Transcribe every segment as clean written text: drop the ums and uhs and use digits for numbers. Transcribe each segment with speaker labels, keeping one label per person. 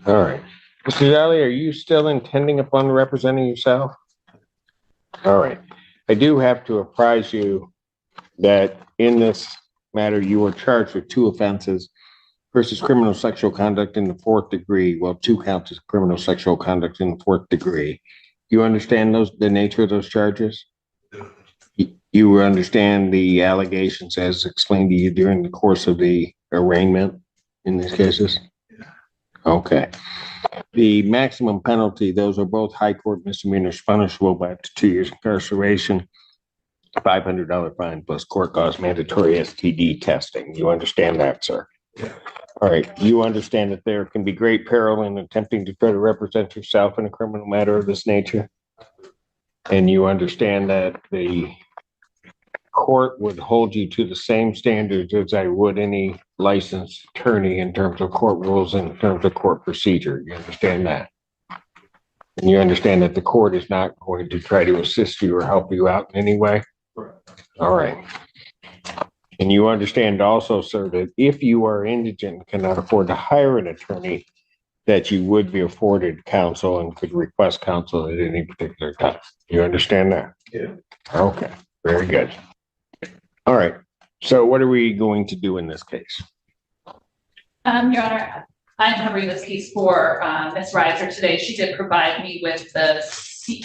Speaker 1: All right. Mr. Jolly, are you still intending upon representing yourself? All right. I do have to apprise you that in this matter, you were charged with 2 offenses versus criminal sexual conduct in the 4th degree. Well, 2 counts of criminal sexual conduct in the 4th degree. You understand the nature of those charges? You understand the allegations as explained to you during the course of the arraignment in these cases? Okay. The maximum penalty, those are both high court misdemeanors punishable by up to 2 years incarceration, $500 fine plus court cost mandatory STD testing. You understand that, sir?
Speaker 2: Yeah.
Speaker 1: All right. You understand that there can be great peril in attempting to try to represent yourself in a criminal matter of this nature? And you understand that the court would hold you to the same standards as I would any licensed attorney in terms of court rules and in terms of court procedure. You understand that? And you understand that the court is not going to try to assist you or help you out in any way? All right. And you understand also, sir, that if you are indigent and cannot afford to hire an attorney, that you would be afforded counsel and could request counsel at any particular time. You understand that?
Speaker 2: Yeah.
Speaker 1: Okay, very good. All right. So what are we going to do in this case?
Speaker 3: Your Honor, I'm covering this case for Ms. Reiser today. She did provide me with the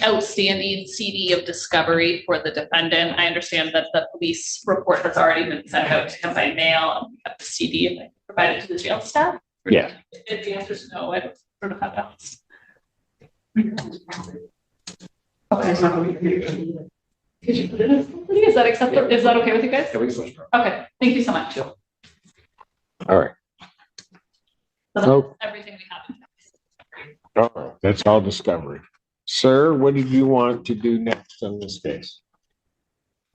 Speaker 3: outstanding CD of discovery for the defendant. I understand that the police report has already been sent out to him by mail. We have the CD provided to the jail staff.
Speaker 1: Yeah.
Speaker 3: If the answer is no, I don't sort of have else. Okay. Could you put it in? Is that acceptable? Is that okay with you guys? Okay. Thank you so much.
Speaker 1: All right.
Speaker 3: So that's everything we have.
Speaker 1: All right. That's all discovery. Sir, what did you want to do next on this case?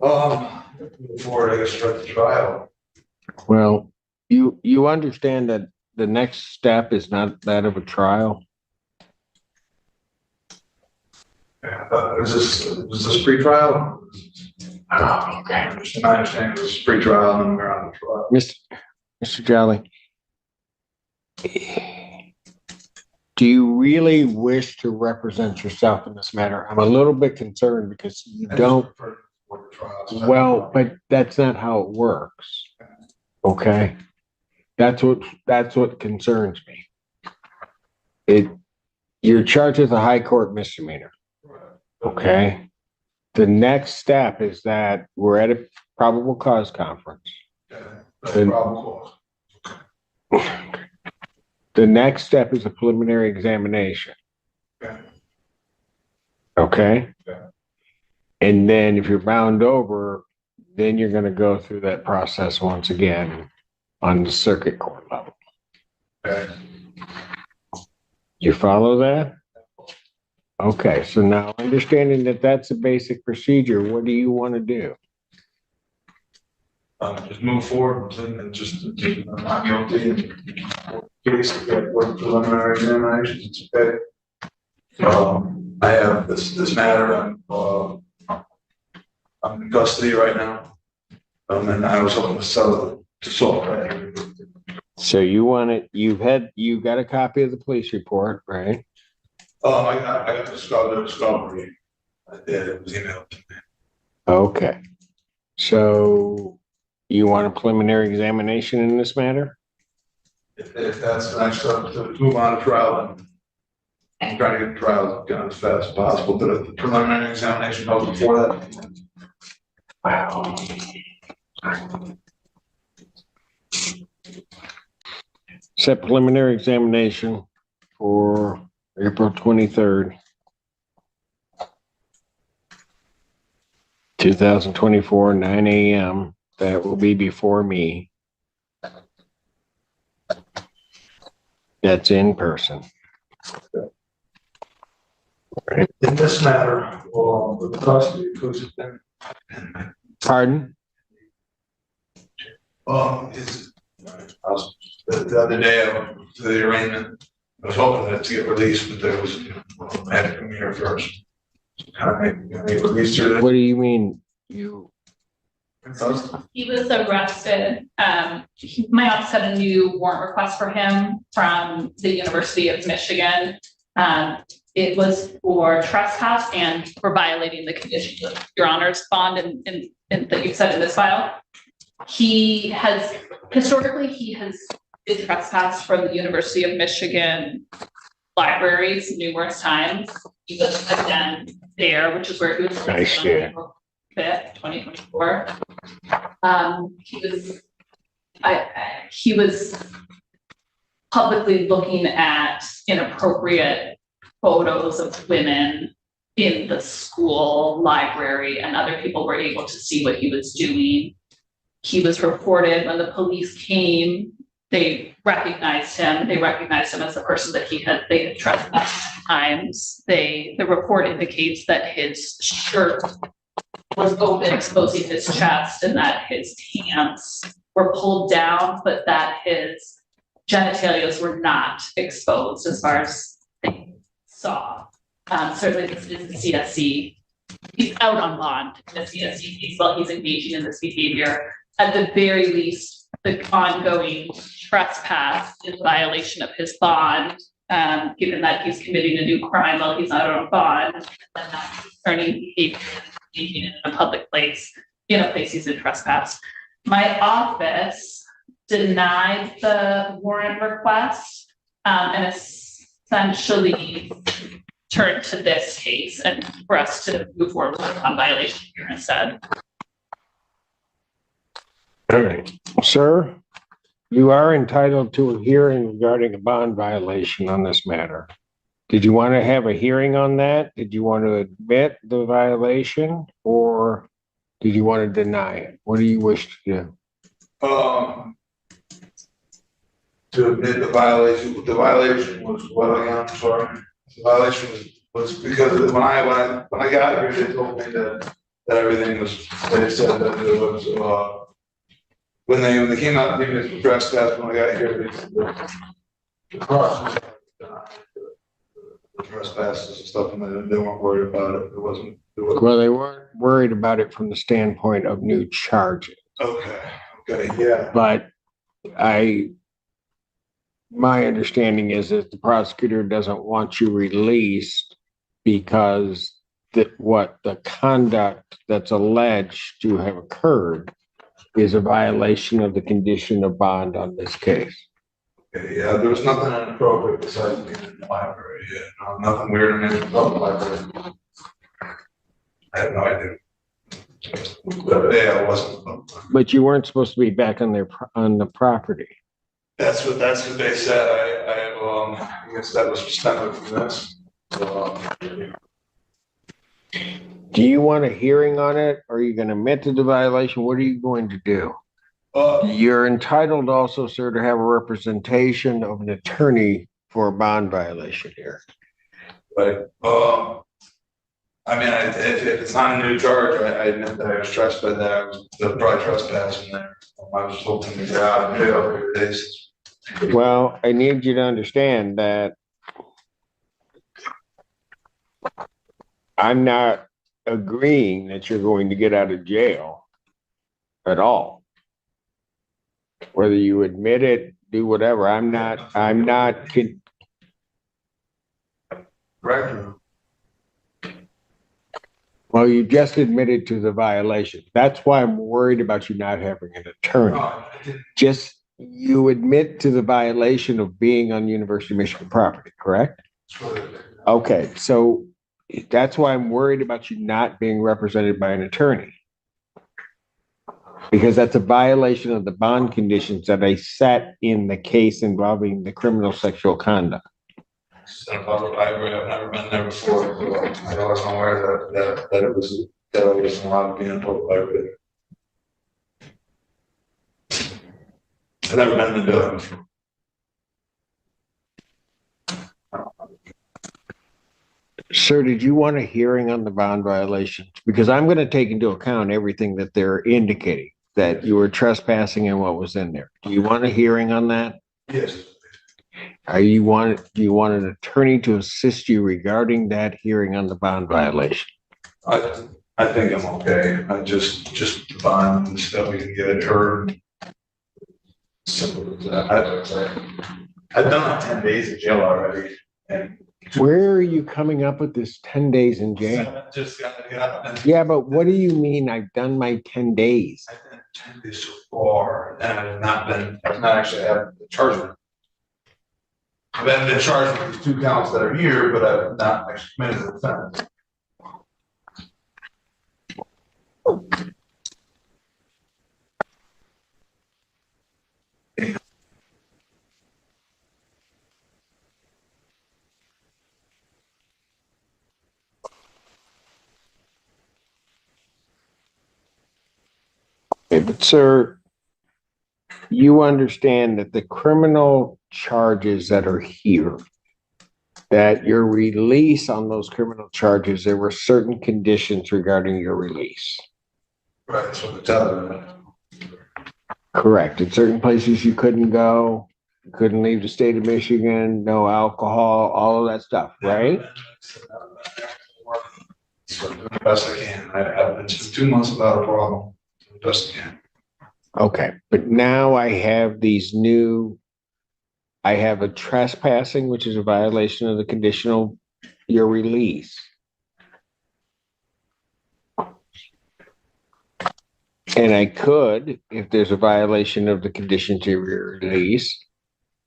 Speaker 2: Before I start the trial.
Speaker 1: Well, you understand that the next step is not that of a trial?
Speaker 2: Is this pre-trial?
Speaker 1: Oh, okay.
Speaker 2: I understand this is pre-trial and we're on the trial.
Speaker 1: Mr. Jolly, do you really wish to represent yourself in this matter? I'm a little bit concerned because you don't. Well, but that's not how it works. Okay. That's what concerns me. You're charged with a high court misdemeanor. Okay. The next step is that we're at a probable cause conference.
Speaker 2: Probable cause.
Speaker 1: The next step is a preliminary examination. Okay. And then if you're bound over, then you're going to go through that process once again on the circuit court level.
Speaker 2: Okay.
Speaker 1: You follow that? Okay, so now understanding that that's a basic procedure, what do you want to do?
Speaker 2: Just move forward and just not guilty. Case with preliminary examinations. It's okay. I have this matter. I'm in custody right now. And I was hoping to settle to solve that.
Speaker 1: So you want it? You got a copy of the police report, right?
Speaker 2: I got the discovery. I did. It was emailed to me.
Speaker 1: Okay. So you want a preliminary examination in this matter?
Speaker 2: If that's the next step to move on to trial, then I'm trying to get the trial done as fast as possible. But if the preliminary examination goes before that.
Speaker 1: Wow. Set preliminary examination for April 23rd, 2024, 9 a.m. That will be before me. That's in person.
Speaker 2: In this matter, with the custody, because it's been.
Speaker 1: Pardon?
Speaker 2: The other day I went to the arraignment. I was hoping that to get released, but there was I had to come here first. Kind of get released through that.
Speaker 1: What do you mean you?
Speaker 3: He was arrested. My office had a new warrant request for him from the University of Michigan. It was for trespass and for violating the conditions of Your Honor's bond and that you said in this file. He has historically been trespassed from the University of Michigan libraries numerous times. He was again there, which is where he was
Speaker 1: Nice,
Speaker 3: on April 5th, 2024. He was publicly looking at inappropriate photos of women in the school library, and other people were able to see what he was doing. He was reported when the police came. They recognized him. They recognized him as the person that they had trespassed times. The report indicates that his shirt was open, exposing his chest, and that his pants were pulled down, but that his genitalias were not exposed as far as they saw. Certainly this is the CSC. He's out on bond in the CSC case while he's engaging in this behavior. At the very least, the ongoing trespass is a violation of his bond, given that he's committing a new crime while he's out on bond, and not concerning behavior in a public place, in a place he's in trespass. My office denied the warrant request, and essentially turned to this case and for us to move forward with a violation here instead.
Speaker 1: All right, sir, you are entitled to a hearing regarding a bond violation on this matter. Did you want to have a hearing on that? Did you want to admit the violation, or did you want to deny it? What do you wish to do?
Speaker 2: To admit the violation was what again? I'm sorry. The violation was because when I got here, they told me that everything was. They said that it was when they came out and gave me this trespass. When I got here, the process, the trespasses and stuff, and they weren't worried about it. It wasn't.
Speaker 1: Well, they weren't worried about it from the standpoint of new charges.
Speaker 2: Okay. Yeah.
Speaker 1: But my understanding is that the prosecutor doesn't want you released because what the conduct that's alleged to have occurred is a violation of the condition of bond on this case.
Speaker 2: Okay, yeah, there was nothing inappropriate besides being in the library. Yeah, nothing weird in the public library. I have no idea. But yeah, it wasn't.
Speaker 1: But you weren't supposed to be back on the property.
Speaker 2: That's what they said. I guess that was stemming from this.
Speaker 1: Do you want a hearing on it? Or are you going to admit to the violation? What are you going to do? You're entitled also, sir, to have a representation of an attorney for a bond violation here.
Speaker 2: Right. I mean, if it's not a new charge, I admit that I was trespassed. That I was probably trespassing there. I was hoping to get out of jail for days.
Speaker 1: Well, I need you to understand that I'm not agreeing that you're going to get out of jail at all. Whether you admit it, do whatever. I'm not.
Speaker 2: Right.
Speaker 1: Well, you just admitted to the violation. That's why I'm worried about you not having an attorney. Just you admit to the violation of being on University of Michigan property, correct? Okay, so that's why I'm worried about you not being represented by an attorney. Because that's a violation of the bond conditions that I set in the case involving the criminal sexual conduct.
Speaker 2: In a public library, I've never been there before. I wasn't aware that I wasn't allowed to be in a public library. I've never been in the building before.
Speaker 1: Sir, did you want a hearing on the bond violations? Because I'm going to take into account everything that they're indicating, that you were trespassing and what was in there. Do you want a hearing on that?
Speaker 2: Yes.
Speaker 1: Do you want an attorney to assist you regarding that hearing on the bond violation?
Speaker 2: I think I'm okay. I just the bond and stuff, we can get it heard. Simple as that. I've done 10 days in jail already. And
Speaker 1: Where are you coming up with this 10 days in jail?
Speaker 2: just got.
Speaker 1: Yeah, but what do you mean I've done my 10 days?
Speaker 2: I've been 10 days so far, and I've not actually had the charge. I've been charged with these 2 counts that are here, but I've not actually committed the offense.
Speaker 1: Okay, but sir, you understand that the criminal charges that are here, that your release on those criminal charges, there were certain conditions regarding your release.
Speaker 2: Right, that's what they're telling me.
Speaker 1: Correct. In certain places you couldn't go, you couldn't leave the state of Michigan, no alcohol, all of that stuff, right?
Speaker 2: So I'm doing the best I can. I've been 2 months without a problem. Doing the best I can.
Speaker 1: Okay, but now I have I have a trespassing, which is a violation of the conditional, your release. And I could, if there's a violation of the conditions of your release,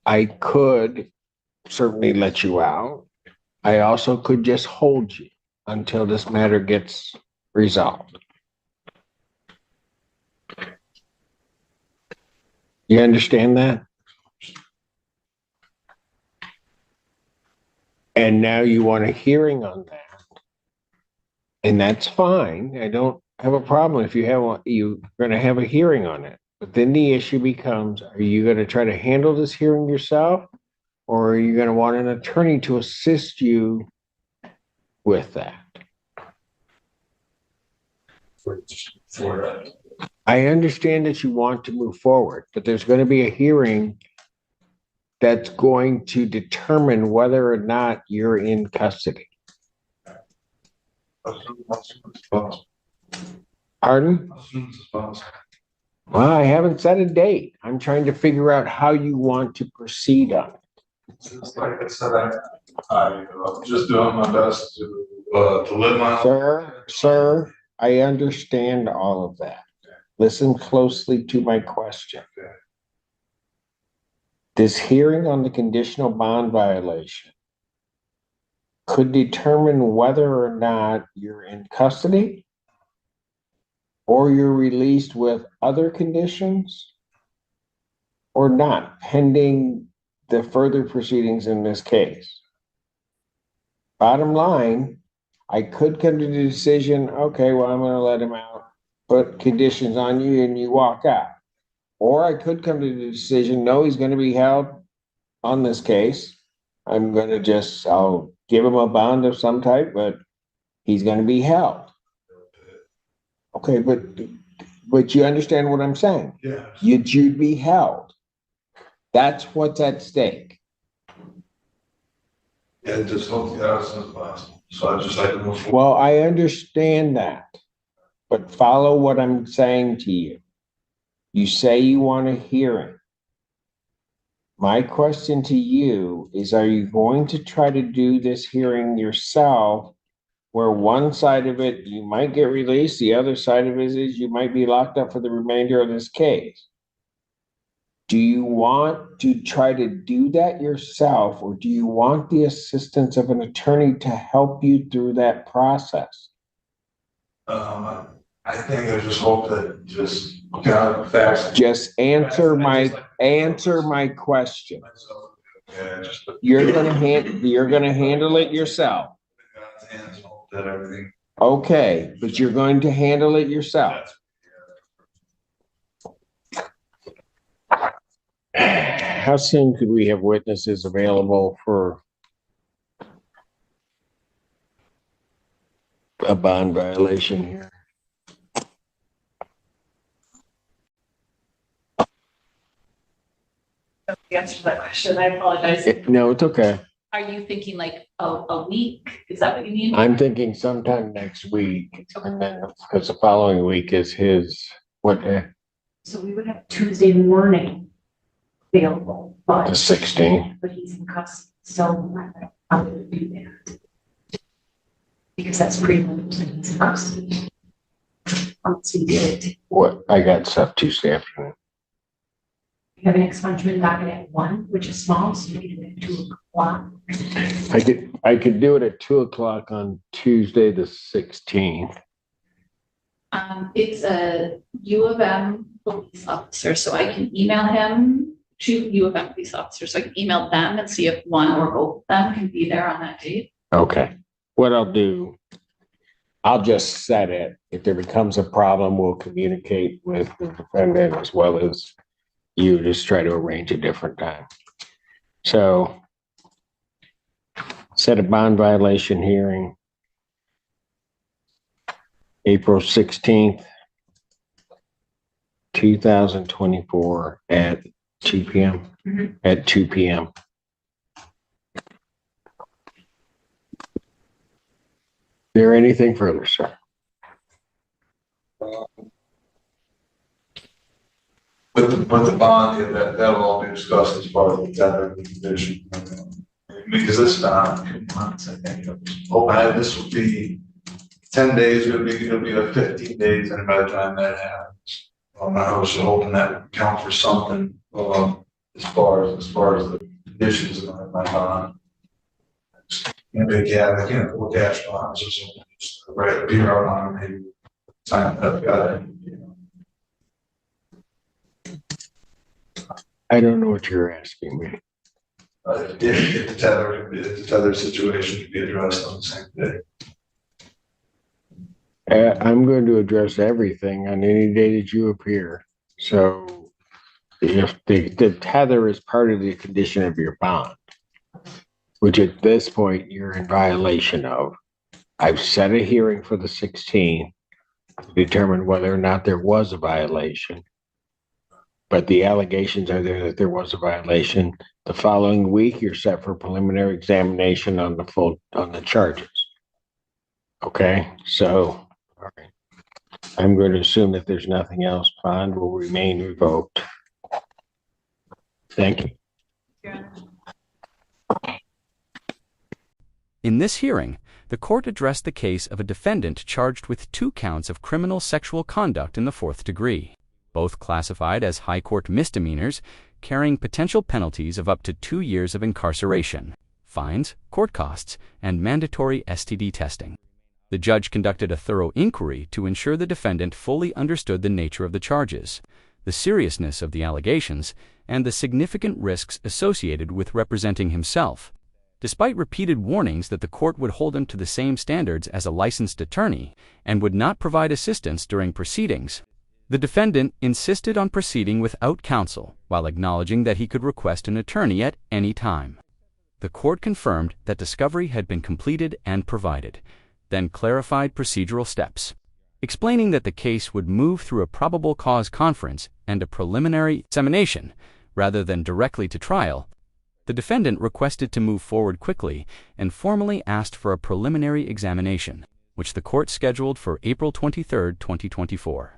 Speaker 1: I could certainly let you out. I also could just hold you until this matter gets resolved. You understand that? And now you want a hearing on that. And that's fine. I don't have a problem if you're going to have a hearing on it. But then the issue becomes, are you going to try to handle this hearing yourself? Or are you going to want an attorney to assist you with that? I understand that you want to move forward, but there's going to be a hearing that's going to determine whether or not you're in custody. Pardon?
Speaker 2: As soon as possible.
Speaker 1: Well, I haven't set a date. I'm trying to figure out how you want to proceed on it.
Speaker 2: Just like I said, I'm just doing my best to live my life.
Speaker 1: Sir, I understand all of that. Listen closely to my question. This hearing on the conditional bond violation could determine whether or not you're in custody or you're released with other conditions or not, pending the further proceedings in this case. Bottom line, I could come to the decision, okay, well, I'm going to let him out, put conditions on you and you walk out. Or I could come to the decision, no, he's going to be held on this case. I'm going to I'll give him a bond of some type, but he's going to be held. Okay, but you understand what I'm saying?
Speaker 2: Yeah.
Speaker 1: You'd be held. That's what's at stake.
Speaker 2: Yeah, just hope to get out as soon as possible. So I just like to move forward.
Speaker 1: Well, I understand that, but follow what I'm saying to you. You say you want a hearing. My question to you is, are you going to try to do this hearing yourself, where one side of it, you might get released, the other side of it is you might be locked up for the remainder of this case? Do you want to try to do that yourself, or do you want the assistance of an attorney to help you through that process?
Speaker 2: I think I just hope that just get out of the facts.
Speaker 1: Just answer my question.
Speaker 2: Yeah, just
Speaker 1: You're gonna handle it yourself.
Speaker 2: God's hands, hope that everything.
Speaker 1: Okay, but you're going to handle it yourself. How soon could we have witnesses available for a bond violation here?
Speaker 3: The answer to that question, I apologize.
Speaker 1: No, it's okay.
Speaker 3: Are you thinking like a week? Is that what you mean?
Speaker 1: I'm thinking sometime next week, and then, because the following week is his, what day?
Speaker 4: So we would have Tuesday morning available,
Speaker 1: The
Speaker 4: but
Speaker 1: 16th.
Speaker 4: he's in custody, so I would do that. Because that's pretty much he's in custody. Once we did it,
Speaker 1: What, I got stuff Tuesday afternoon.
Speaker 4: we have an expungement docket at 1, which is small, so you can do it at 2:00.
Speaker 1: I could do it at 2:00 on Tuesday, the 16th.
Speaker 3: It's a U of M police officer, so I can email him, two U of M police officers, so I can email them and see if one or both of them can be there on that date.
Speaker 1: Okay. What I'll do, I'll just set it. If there becomes a problem, we'll communicate with the defendant as well as you, just try to arrange a different time. So set a bond violation hearing, April 16th, 2024 at 2 p.m. At 2 p.m. There anything further, sir?
Speaker 2: With the bond, yeah, that'll all be discussed as part of the tender condition. Because this time, I think, this will be 10 days, it'll be like 15 days, and by the time that happens, I was hoping that would count for something, as far as the conditions of my bond. I can't afford cash bonds, or something, just write a PR on them, maybe sign that, got it,
Speaker 1: I don't know what you're asking me.
Speaker 2: If the tether situation could be addressed on the same day.
Speaker 1: I'm going to address everything on any day that you appear. So if the tether is part of the condition of your bond, which at this point you're in violation of, I've set a hearing for the 16th to determine whether or not there was a violation. But the allegations are there that there was a violation. The following week, you're set for preliminary examination on the charges. Okay, so, all right. I'm going to assume that there's nothing else. Bond will remain revoked. Thank you.
Speaker 5: In this hearing, the court addressed the case of a defendant charged with 2 counts of criminal sexual conduct in the 4th degree, both classified as high court misdemeanors, carrying potential penalties of up to 2 years of incarceration, fines, court costs, and mandatory STD testing. The judge conducted a thorough inquiry to ensure the defendant fully understood the nature of the charges, the seriousness of the allegations, and the significant risks associated with representing himself. Despite repeated warnings that the court would hold him to the same standards as a licensed attorney and would not provide assistance during proceedings, the defendant insisted on proceeding without counsel while acknowledging that he could request an attorney at any time. The court confirmed that discovery had been completed and provided, then clarified procedural steps, explaining that the case would move through a probable cause conference and a preliminary examination rather than directly to trial. The defendant requested to move forward quickly and formally asked for a preliminary examination, which the court scheduled for April 23, 2024.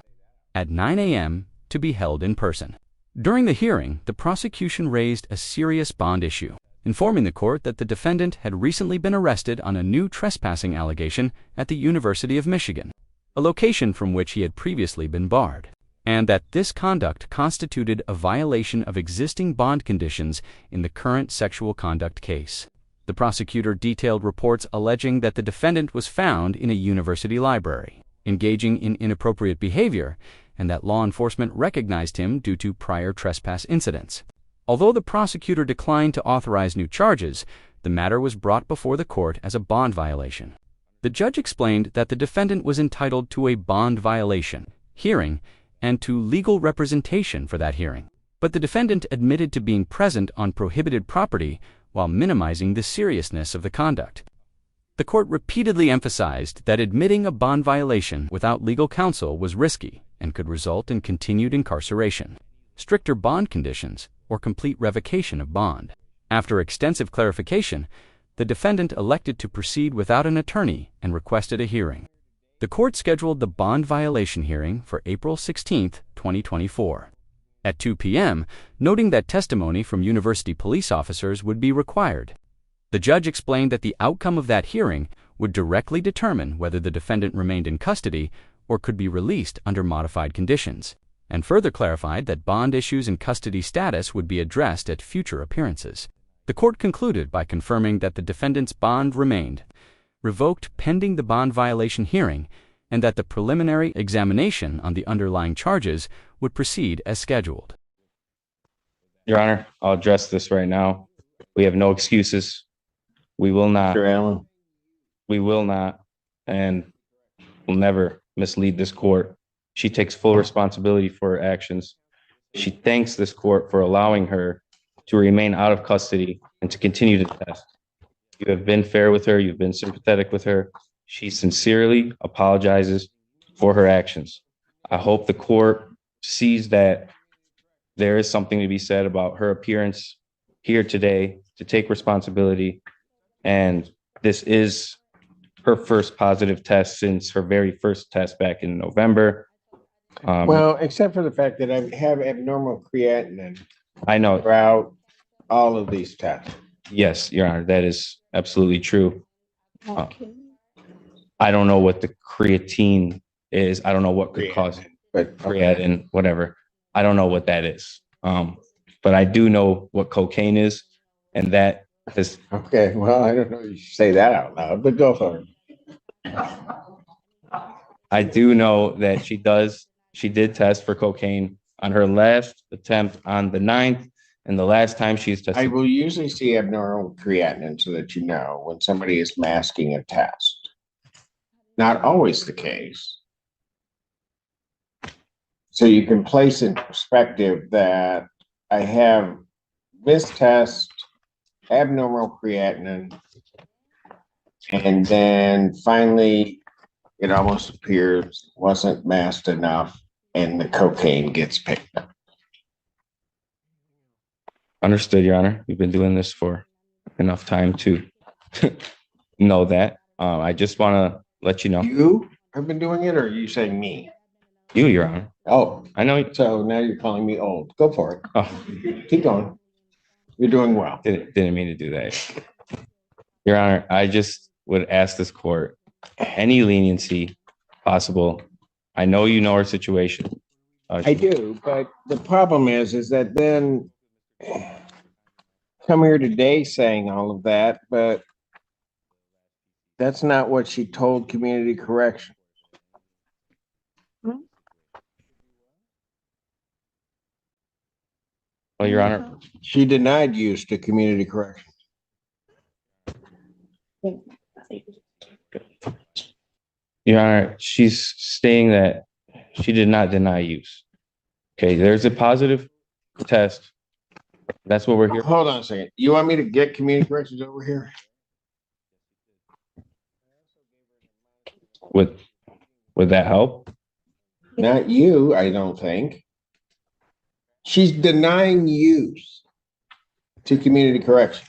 Speaker 5: At 9 a.m. to be held in person. During the hearing, the prosecution raised a serious bond issue, informing the court that the defendant had recently been arrested on a new trespassing allegation at the University of Michigan, a location from which he had previously been barred, and that this conduct constituted a violation of existing bond conditions in the current sexual conduct case. The prosecutor detailed reports alleging that the defendant was found in a university library, engaging in inappropriate behavior, and that law enforcement recognized him due to prior trespass incidents. Although the prosecutor declined to authorize new charges, the matter was brought before the court as a bond violation. The judge explained that the defendant was entitled to a bond violation hearing and to legal representation for that hearing, but the defendant admitted to being present on prohibited property while minimizing the seriousness of the conduct. The court repeatedly emphasized that admitting a bond violation without legal counsel was risky and could result in continued incarceration, stricter bond conditions, or complete revocation of bond. After extensive clarification, the defendant elected to proceed without an attorney and requested a hearing. The court scheduled the bond violation hearing for April 16, 2024. At 2 p.m., noting that testimony from university police officers would be required. The judge explained that the outcome of that hearing would directly determine whether the defendant remained in custody or could be released under modified conditions, and further clarified that bond issues and custody status would be addressed at future appearances. The court concluded by confirming that the defendant's bond remained revoked pending the bond violation hearing, and that the preliminary examination on the underlying charges would proceed as scheduled.
Speaker 6: Your Honor, I'll address this right now. We have no excuses. We will not,
Speaker 1: Mr. Allen,
Speaker 6: and will never mislead this court. She takes full responsibility for her actions. She thanks this court for allowing her to remain out of custody and to continue to test. You have been fair with her. You've been sympathetic with her. She sincerely apologizes for her actions. I hope the court sees that there is something to be said about her appearance here today to take responsibility. And this is her first positive test since her very first test back in November.
Speaker 1: well, except for the fact that I have abnormal creatinine
Speaker 6: I know,
Speaker 1: throughout all of these tests.
Speaker 6: yes, Your Honor, that is absolutely true. I don't know what the creatine is. I don't know what could cause
Speaker 1: But
Speaker 6: creatinine, whatever. I don't know what that is. But I do know what cocaine is, and that is,
Speaker 1: okay, well, I don't know if you should say that out loud, but go for it.
Speaker 6: I do know that she did test for cocaine on her last attempt on the 9th, and the last time she's
Speaker 1: I
Speaker 6: tested.
Speaker 1: will usually see abnormal creatinine so that you know when somebody is masking a test. Not always the case. So you can place in perspective that I have this test, abnormal creatinine, and then finally it almost appears wasn't masked enough and the cocaine gets picked up.
Speaker 6: Understood, Your Honor. We've been doing this for enough time to know that. I just want to let you know.
Speaker 1: You have been doing it, or are you saying me?
Speaker 6: You, Your Honor.
Speaker 1: Oh,
Speaker 6: I know.
Speaker 1: so now you're calling me old. Go for it.
Speaker 6: Oh,
Speaker 1: Keep going. You're doing well.
Speaker 6: didn't mean to do that. Your Honor, I just would ask this court any leniency possible. I know you know her situation.
Speaker 1: I do, but the problem is that then come here today saying all of that, but that's not what she told community correction.
Speaker 6: Well, Your Honor,
Speaker 1: She denied use to community correction.
Speaker 6: Your Honor, she's saying that she did not deny use. Okay, there's a positive test. That's what we're here.
Speaker 1: Hold on a second. You want me to get community corrections over here?
Speaker 6: Would that help?
Speaker 1: Not you, I don't think. She's denying use to community correction.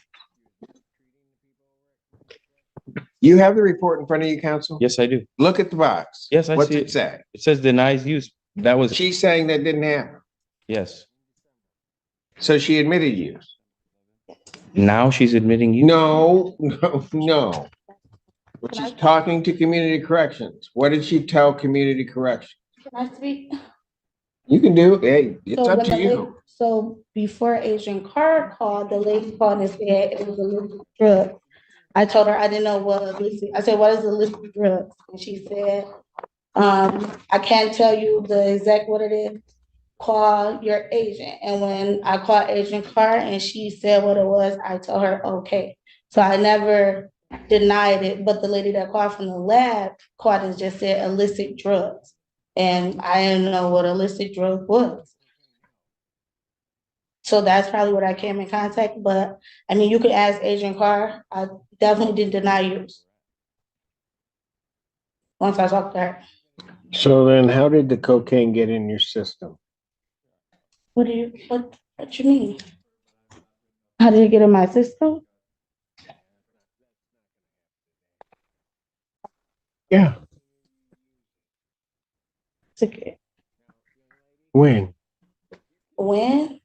Speaker 1: You have the report in front of you, counsel?
Speaker 6: Yes, I do.
Speaker 1: Look at the box.
Speaker 6: Yes, I
Speaker 1: What's
Speaker 6: see
Speaker 1: it
Speaker 6: it.
Speaker 1: say?
Speaker 6: It says denies use. That was,
Speaker 1: She's saying that didn't happen.
Speaker 6: yes.
Speaker 1: So she admitted use.
Speaker 6: Now she's admitting use.
Speaker 1: No. But she's talking to community corrections. What did she tell community corrections?
Speaker 7: Can I speak?
Speaker 1: You can do it. Hey, it's
Speaker 7: So
Speaker 1: up
Speaker 7: when
Speaker 1: to
Speaker 7: the lady-
Speaker 1: you.
Speaker 7: So before Agent Carr called, the lady called and said it was a illicit drug. I told her I didn't know what illicit, I said, what is illicit drugs? And she said, I can't tell you the exact what it is. Call your agent. And when I called Agent Carr and she said what it was, I told her, okay. So I never denied it, but the lady that called from the lab called and just said illicit drugs. And I didn't know what illicit drug was. So that's probably what I came in contact, but I mean, you could ask Agent Carr. I definitely didn't deny yours. Once I talked to her.
Speaker 1: So then how did the cocaine get in your system?
Speaker 7: What you mean? How did it get in my system?
Speaker 1: Yeah. When?
Speaker 7: When?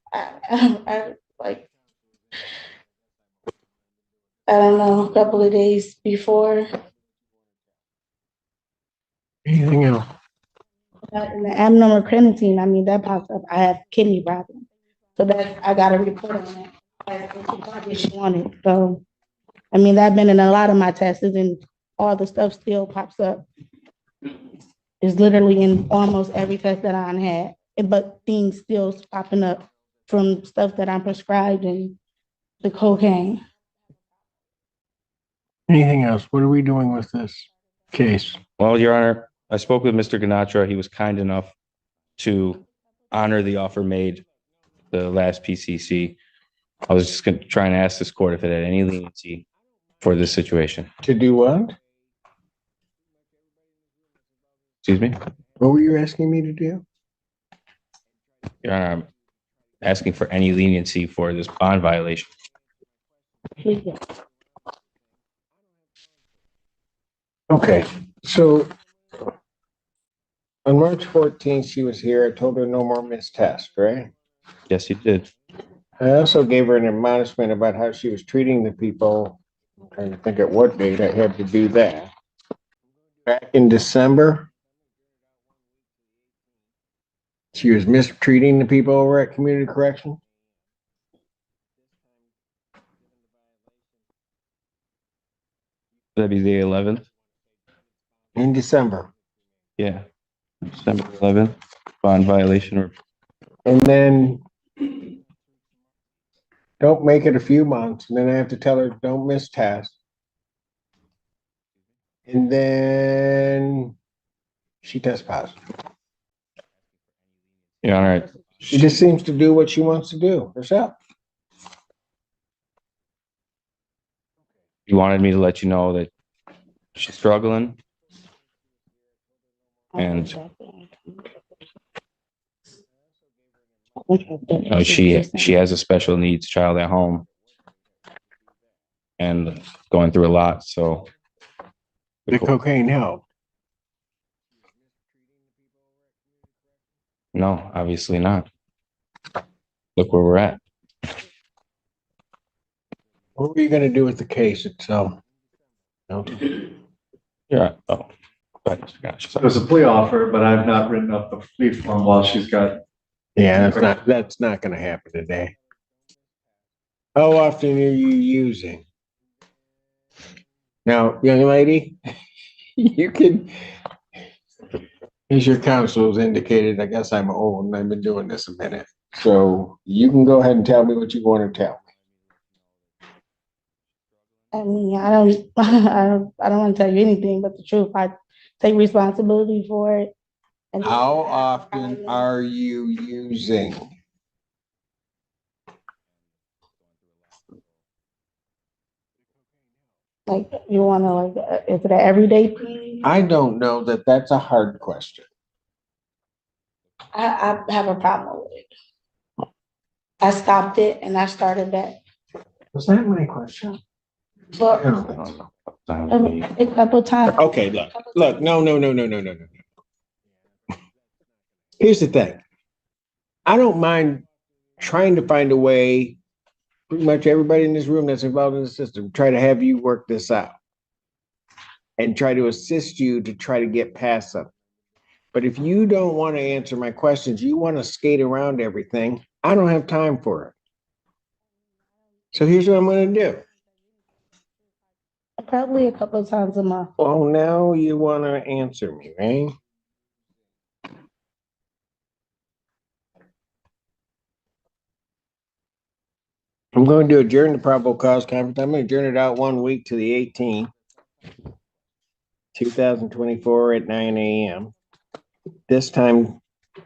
Speaker 7: Like, I don't know, a couple of days before.
Speaker 1: Anything else?
Speaker 7: And the abnormal creatinine, I mean, that pops up. I have kidney problems. So that I got a report on that. She wanted. So, I mean, that been in a lot of my tests and all the stuff still pops up. It's literally in almost every test that I had, but things still popping up from stuff that I'm prescribed and the cocaine.
Speaker 1: Anything else? What are we doing with this case?
Speaker 6: Well, Your Honor, I spoke with Mr. Ganatra. He was kind enough to honor the offer made the last PCC. I was just trying to ask this court if it had any leniency for this situation.
Speaker 1: To do what?
Speaker 6: Excuse me?
Speaker 1: What were you asking me to do?
Speaker 6: Your Honor, I'm asking for any leniency for this bond violation.
Speaker 1: Okay, so on March 14th, she was here. I told her no more missed tests, right?
Speaker 6: Yes, you did.
Speaker 1: I also gave her an admonishment about how she was treating the people. I'm trying to think at what date I had to do that. Back in December, she was mistreating the people over at Community Correction.
Speaker 6: That'd be the 11th.
Speaker 1: In December.
Speaker 6: Yeah. December 11th, bond violation.
Speaker 1: And then don't make it a few months. And then I have to tell her, don't miss tests. And then she tests positive.
Speaker 6: Your Honor,
Speaker 1: She just seems to do what she wants to do herself.
Speaker 6: you wanted me to let you know that she's struggling. And she has a special needs child at home and going through a lot. So
Speaker 1: The cocaine helped.
Speaker 6: no, obviously not. Look where we're at.
Speaker 1: What were you going to do with the case itself? No.
Speaker 6: Yeah. Oh, but gosh.
Speaker 8: So there's a plea offer, but I've not written up the plea form while she's got.
Speaker 1: Yeah, that's not going to happen today. How often are you using? Now, young lady, you can, as your counsel has indicated, I guess I'm old and I've been doing this a minute. So you can go ahead and tell me what you want to tell me.
Speaker 7: I mean, I don't want to tell you anything but the truth. I take responsibility for it. And
Speaker 1: How often are you using?
Speaker 7: Like, you want to, like, is it an everyday thing?
Speaker 1: I don't know that that's a hard question.
Speaker 7: I have a problem with it. I stopped it and I started back.
Speaker 1: Was that my question?
Speaker 7: But a couple times.
Speaker 1: Okay, look, no. Here's the thing. I don't mind trying to find a way, pretty much everybody in this room that's involved in the system, try to have you work this out and try to assist you to try to get past something. But if you don't want to answer my questions, you want to skate around everything, I don't have time for it. So here's what I'm going to do.
Speaker 7: Probably a couple of times a month.
Speaker 1: Well, now you want to answer me, right? I'm going to adjourn the probable cause conference. I'm going to adjourn it out 1 week to the 18th, 2024 at 9 a.m. This time,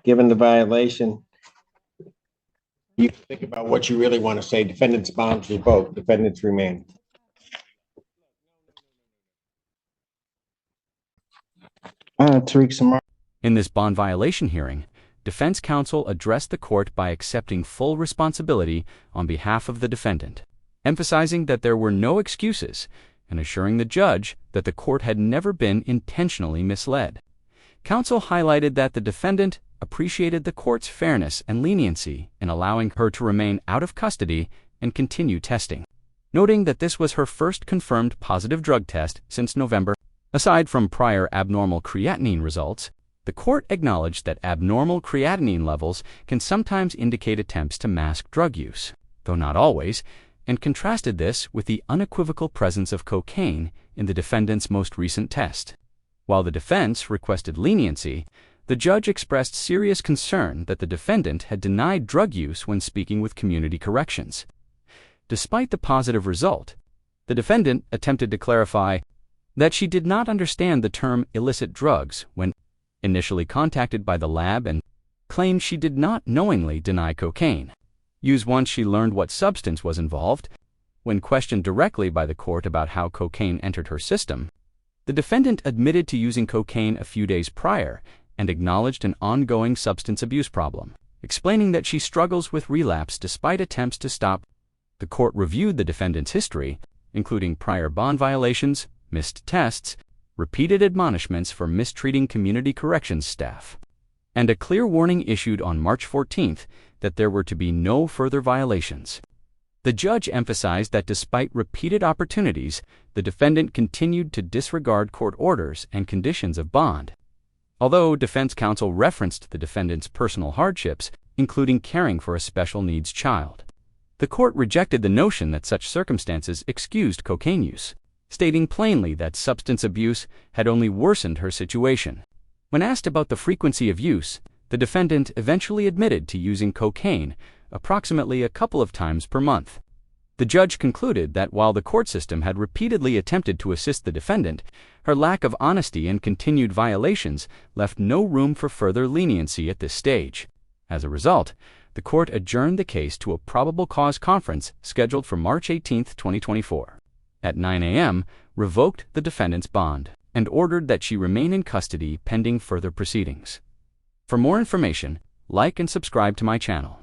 Speaker 1: given the violation, you think about what you really want to say. Defendant's bonds revoked, defendants remain. Tariq Samar.
Speaker 5: In this bond violation hearing, defense counsel addressed the court by accepting full responsibility on behalf of the defendant, emphasizing that there were no excuses and assuring the judge that the court had never been intentionally misled. Counsel highlighted that the defendant appreciated the court's fairness and leniency in allowing her to remain out of custody and continue testing, noting that this was her first confirmed positive drug test since November. Aside from prior abnormal creatinine results, the court acknowledged that abnormal creatinine levels can sometimes indicate attempts to mask drug use, though not always, and contrasted this with the unequivocal presence of cocaine in the defendant's most recent test. While the defense requested leniency, the judge expressed serious concern that the defendant had denied drug use when speaking with community corrections. Despite the positive result, the defendant attempted to clarify that she did not understand the term illicit drugs when initially contacted by the lab and claimed she did not knowingly deny cocaine use once she learned what substance was involved. When questioned directly by the court about how cocaine entered her system, the defendant admitted to using cocaine a few days prior and acknowledged an ongoing substance abuse problem, explaining that she struggles with relapse despite attempts to stop. The court reviewed the defendant's history, including prior bond violations, missed tests, repeated admonishments for mistreating community corrections staff, and a clear warning issued on March 14th that there were to be no further violations. The judge emphasized that despite repeated opportunities, the defendant continued to disregard court orders and conditions of bond. Although defense counsel referenced the defendant's personal hardships, including caring for a special needs child, the court rejected the notion that such circumstances excused cocaine use, stating plainly that substance abuse had only worsened her situation. When asked about the frequency of use, the defendant eventually admitted to using cocaine approximately a couple of times per month. The judge concluded that while the court system had repeatedly attempted to assist the defendant, her lack of honesty and continued violations left no room for further leniency at this stage. As a result, the court adjourned the case to a probable cause conference scheduled for March 18, 2024. At 9 a.m., revoked the defendant's bond and ordered that she remain in custody pending further proceedings. For more information, like and subscribe to my channel.